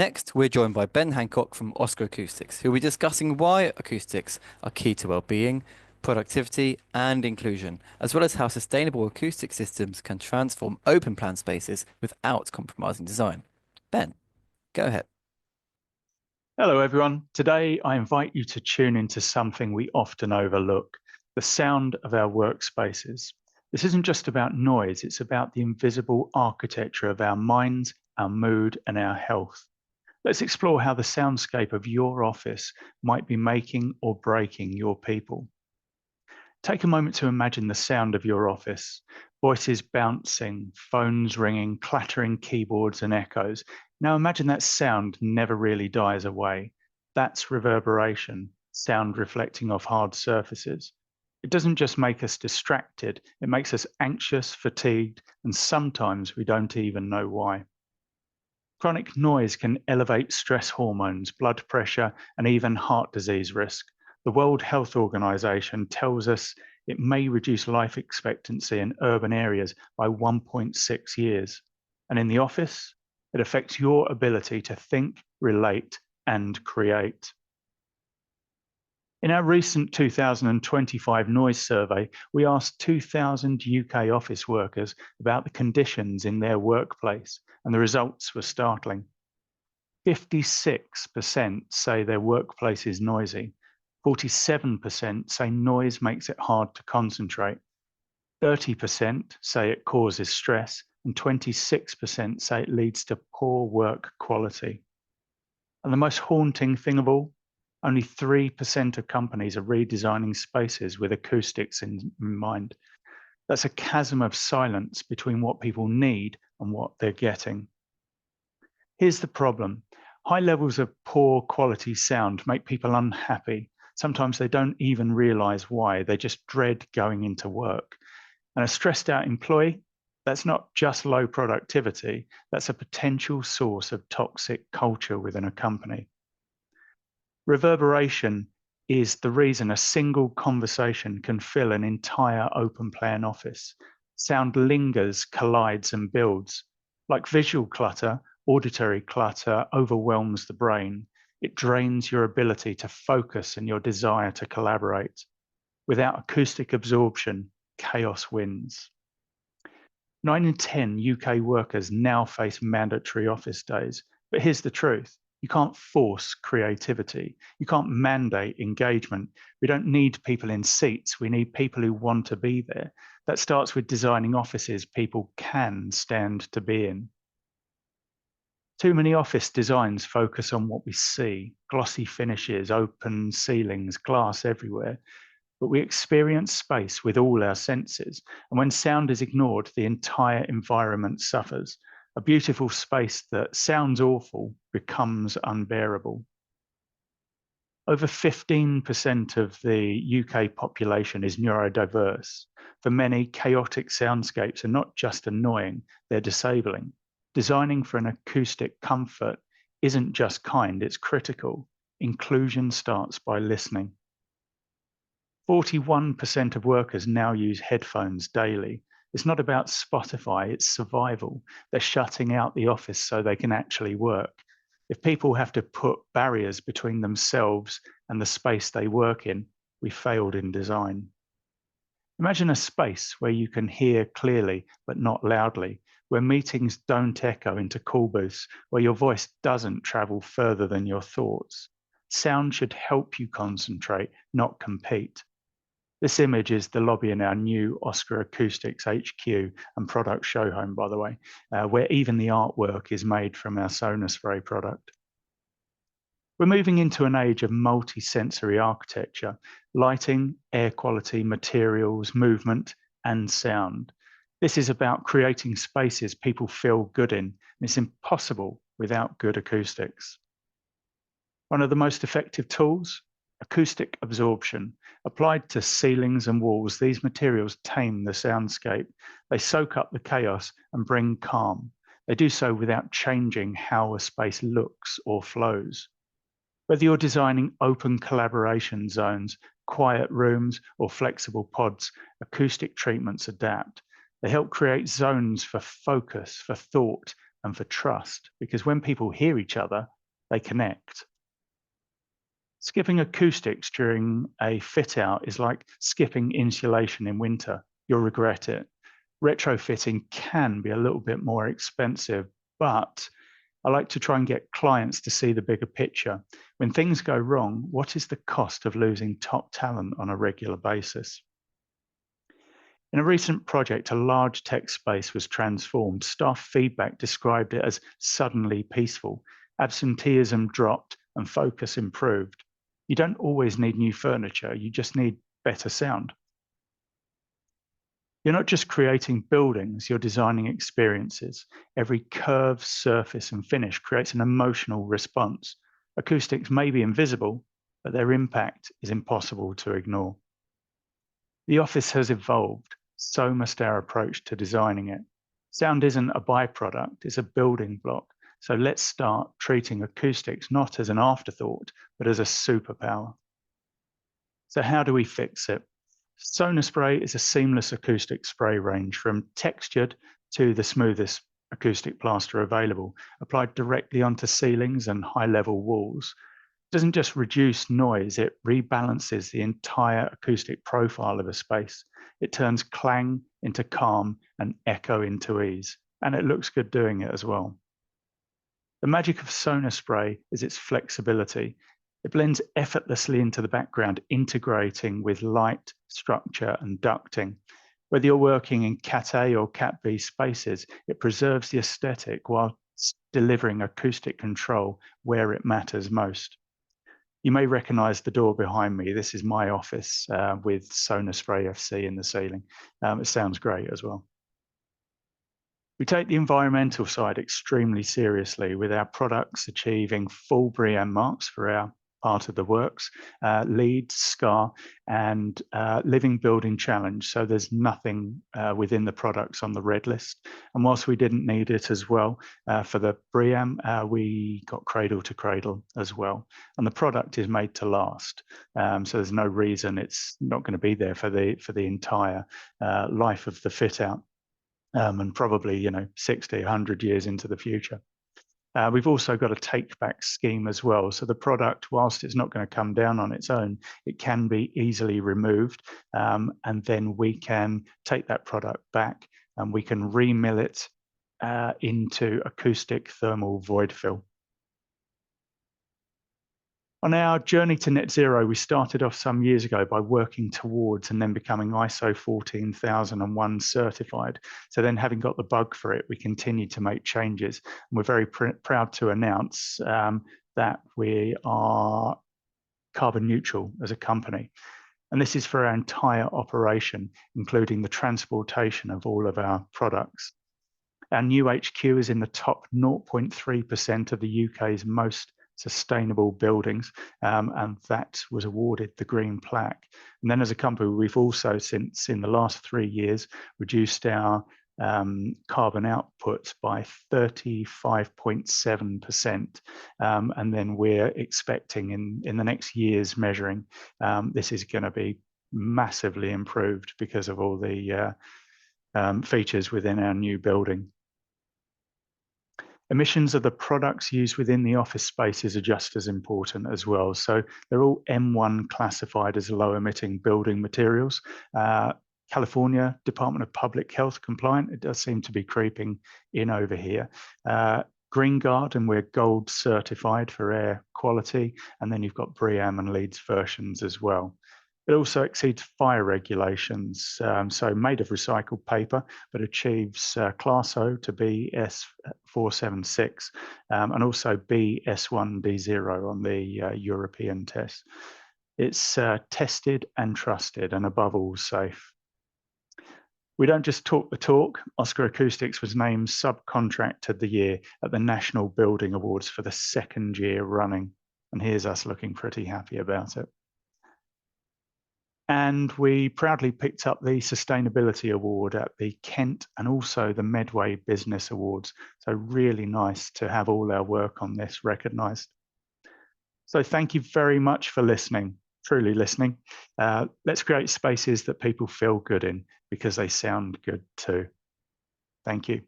Next, we're joined by Ben Hancock from Oscar Acoustics, who will be discussing why acoustics are key to well-being, productivity, and inclusion, as well as how sustainable acoustic systems can transform open plan spaces without compromising design. Ben, go ahead. Hello, everyone. Today, I invite you to tune into something we often overlook, the sound of our workspaces. This isn't just about noise, it's about the invisible architecture of our minds, our mood, and our health. Let's explore how the soundscape of your office might be making or breaking your people. Take a moment to imagine the sound of your office. Voices bouncing, phones ringing, clattering keyboards and echoes. Now imagine that sound never really dies away. That's reverberation, sound reflecting off hard surfaces. It doesn't just make us distracted, it makes us anxious, fatigued, and sometimes we don't even know why. Chronic noise can elevate stress hormones, blood pressure, and even heart disease risk. The World Health Organization tells us it may reduce life expectancy in urban areas by 1.6 years. And in the office, it affects your ability to think, relate, and create. In our recent 2025 noise survey, we asked 2,000 UK office workers about the conditions in their workplace, and the results were startling. 56% say their workplace is noisy. 47% say noise makes it hard to concentrate. 30% say it causes stress, and 26% say it leads to poor work quality. And the most haunting thing of all, only 3% of companies are redesigning spaces with acoustics in mind. That's a chasm of silence between what people need and what they're getting. Here's the problem. High levels of poor quality sound make people unhappy. Sometimes they don't even realize why. They just dread going into work. And a stressed out employee, that's not just low productivity, that's a potential source of toxic culture within a company. Reverberation is the reason a single conversation can fill an entire open plan office. Sound lingers, collides, and builds. Like visual clutter, auditory clutter overwhelms the brain. It drains your ability to focus and your desire to collaborate. Without acoustic absorption, chaos wins. 9 in 10 UK workers now face mandatory office days. But here's the truth. You can't force creativity. You can't mandate engagement. We don't need people in seats. We need people who want to be there. That starts with designing offices people can stand to be in. Too many office designs focus on what we see, glossy finishes, open ceilings, glass everywhere. But we experience space with all our senses. And when sound is ignored, the entire environment suffers. A beautiful space that sounds awful becomes unbearable. Over 15% of the UK population is neurodiverse. For many, chaotic soundscapes are not just annoying, they're disabling. Designing for an acoustic comfort isn't just kind, it's critical. Inclusion starts by listening. 41% of workers now use headphones daily. It's not about Spotify, it's survival. They're shutting out the office so they can actually work. If people have to put barriers between themselves and the space they work in, we failed in design. Imagine a space where you can hear clearly but not loudly, where meetings don't echo into call booths, where your voice doesn't travel further than your thoughts. Sound should help you concentrate, not compete. This image is the lobby in our new Oscar Acoustics HQ and product show home, by the way, where even the artwork is made from our Sonospray product. We're moving into an age of multi-sensory architecture, lighting, air quality, materials, movement, and sound. This is about creating spaces people feel good in, and it's impossible without good acoustics. One of the most effective tools, acoustic absorption. Applied to ceilings and walls, these materials tame the soundscape. They soak up the chaos and bring calm. They do so without changing how a space looks or flows. Whether you're designing open collaboration zones, quiet rooms, or flexible pods, acoustic treatments adapt. They help create zones for focus, for thought, and for trust, because when people hear each other, they connect. Skipping acoustics during a fit out is like skipping insulation in winter. You'll regret it. Retrofitting can be a little bit more expensive, but I like to try and get clients to see the bigger picture. When things go wrong, what is the cost of losing top talent on a regular basis? In a recent project, a large tech space was transformed. Staff feedback described it as suddenly peaceful. Absenteeism dropped and focus improved. You don't always need new furniture, you just need better sound. You're not just creating buildings, you're designing experiences. Every curve, surface, and finish creates an emotional response. Acoustics may be invisible, but their impact is impossible to ignore. The office has evolved, so must our approach to designing it. Sound isn't a byproduct, it's a building block. So let's start treating acoustics not as an afterthought, but as a superpower. So how do we fix it? Sonospray is a seamless acoustic spray range from textured to the smoothest acoustic plaster available, applied directly onto ceilings and high-level walls. It doesn't just reduce noise, it rebalances the entire acoustic profile of a space. It turns clang into calm and echo into ease, and it looks good doing it as well. The magic of Sonospray is its flexibility. It blends effortlessly into the background, integrating with light, structure, and ducting. Whether you're working in Cat A or Cat B spaces, it preserves the aesthetic while delivering acoustic control where it matters most. You may recognize the door behind me. This is my office with Sonospray FC in the ceiling. It sounds great as well. We take the environmental side extremely seriously, with our products achieving full BREEAM marks for our part of the works, LEED, SCAR, and Living Building Challenge. So there's nothing within the products on the red list. And whilst we didn't need it as well for the BREEAM, we got cradle to cradle as well. And the product is made to last. So there's no reason it's not going to be there for the entire life of the fit out. And probably 60, 100 years into the future. We've also got a take-back scheme as well. So the product, whilst it's not going to come down on its own, it can be easily removed, and then we can take that product back and we can remill it into acoustic thermal void fill. On our journey to net zero, we started off some years ago by working towards and then becoming ISO 14001 certified. So then, having got the bug for it, we continued to make changes. And we're very proud to announce that we are carbon neutral as a company. And this is for our entire operation, including the transportation of all of our products. Our new HQ is in the top 0.3% of the UK's most sustainable buildings, and that was awarded the green plaque. And then as a company, we've also, since in the last 3 years, reduced our carbon output by 35.7%. And then we're expecting in the next year's measuring, this is going to be massively improved because of all the features within our new building. Emissions of the products used within the office spaces are just as important as well. So they're all M1 classified as low emitting building materials. California Department of Public Health compliant. It does seem to be creeping in over here. Green Guard, and we're gold certified for air quality. And then you've got BREEAM and LEEDs versions as well. It also exceeds fire regulations, so made of recycled paper, but achieves Class O to BS 476, and also BS1D0 on the European test. It's tested and trusted, and above all, safe. We don't just talk the talk. Oscar Acoustics was named Subcontract of the Year at the National Building Awards for the 2nd year running, and here's us looking pretty happy about it. And we proudly picked up the Sustainability Award at the Kent and also the Medway Business Awards. So really nice to have all our work on this recognised. So thank you very much for listening, truly listening. Let's create spaces that people feel good in because they sound good too. Thank you.